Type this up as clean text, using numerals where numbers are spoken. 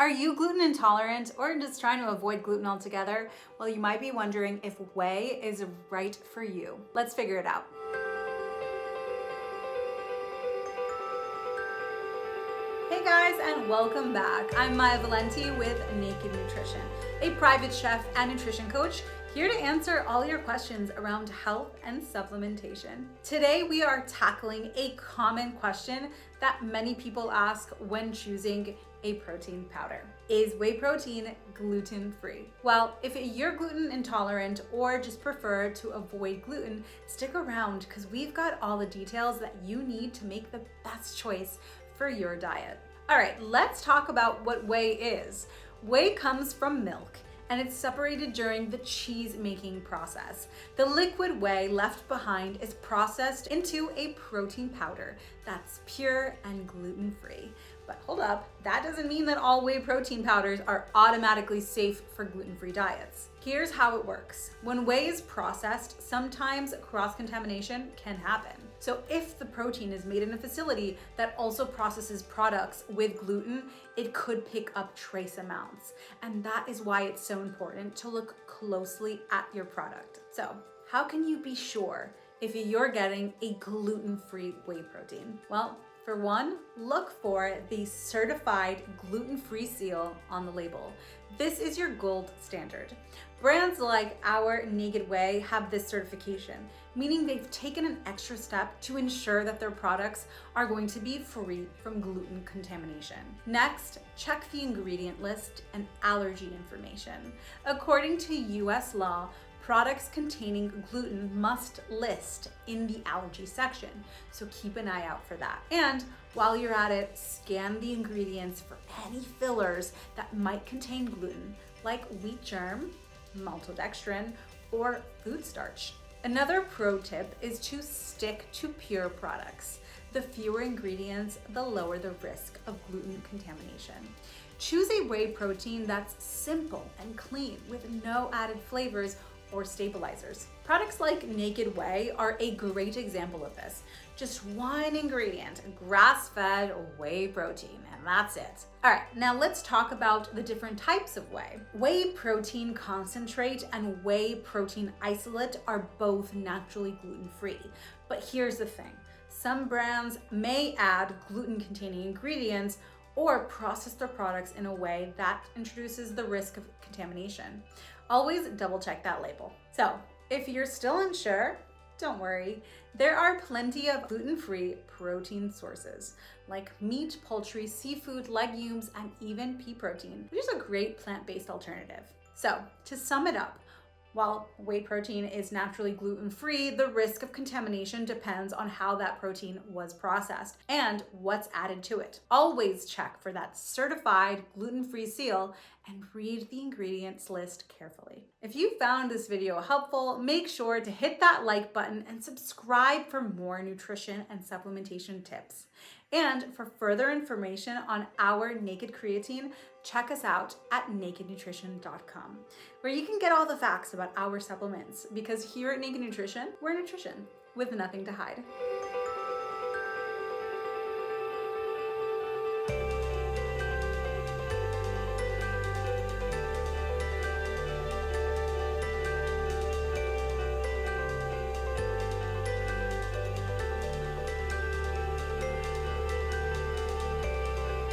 Are you gluten intolerant or just trying to avoid gluten altogether? Well, you might be wondering if whey is right for you. Let's figure it out. Hey guys, and welcome back. I'm Maya Valenti with Naked Nutrition, a private chef and nutrition coach here to answer all your questions around health and supplementation. Today we are tackling a common question that many people ask when choosing a protein powder. Is whey protein gluten-free? Well, if you're gluten intolerant or just prefer to avoid gluten, stick around because we've got all the details that you need to make the best choice for your diet. All right, let's talk about what whey is. Whey comes from milk and it's separated during the cheese making process. The liquid whey left behind is processed into a protein powder that's pure and gluten-free. But hold up, that doesn't mean that all whey protein powders are automatically safe for gluten-free diets. Here's how it works. When whey is processed, sometimes cross-contamination can happen. So if the protein is made in a facility that also processes products with gluten, it could pick up trace amounts. And that is why it's so important to look closely at your product. So how can you be sure if you're getting a gluten-free whey protein? Well, for one, look for the certified gluten-free seal on the label. This is your gold standard. Brands like our Naked Whey have this certification, meaning they've taken an extra step to ensure that their products are going to be free from gluten contamination. Next, check the ingredient list and allergy information. According to US law, products containing gluten must list in the allergy section, so keep an eye out for that. And while you're at it, scan the ingredients for any fillers that might contain gluten, like wheat germ, maltodextrin, or food starch. Another pro tip is to stick to pure products. The fewer ingredients, the lower the risk of gluten contamination. Choose a whey protein that's simple and clean with no added flavors or stabilizers. Products like Naked Whey are a great example of this. Just one ingredient, grass-fed whey protein, and that's it. All right, now let's talk about the different types of whey. Whey protein concentrate and whey protein isolate are both naturally gluten-free. But here's the thing, some brands may add gluten-containing ingredients or process their products in a way that introduces the risk of contamination. Always double check that label. So if you're still unsure, don't worry. There are plenty of gluten-free protein sources like meat, poultry, seafood, legumes, and even pea protein, which is a great plant-based alternative. So to sum it up, while whey protein is naturally gluten-free, the risk of contamination depends on how that protein was processed and what's added to it. Always check for that certified gluten-free seal and read the ingredients list carefully. If you found this video helpful, make sure to hit that like button and subscribe for more nutrition and supplementation tips. And for further information on our Naked Creatine, check us out at nakednutrition.com, where you can get all the facts about our supplements, because here at Naked Nutrition, we're nutrition with nothing to hide.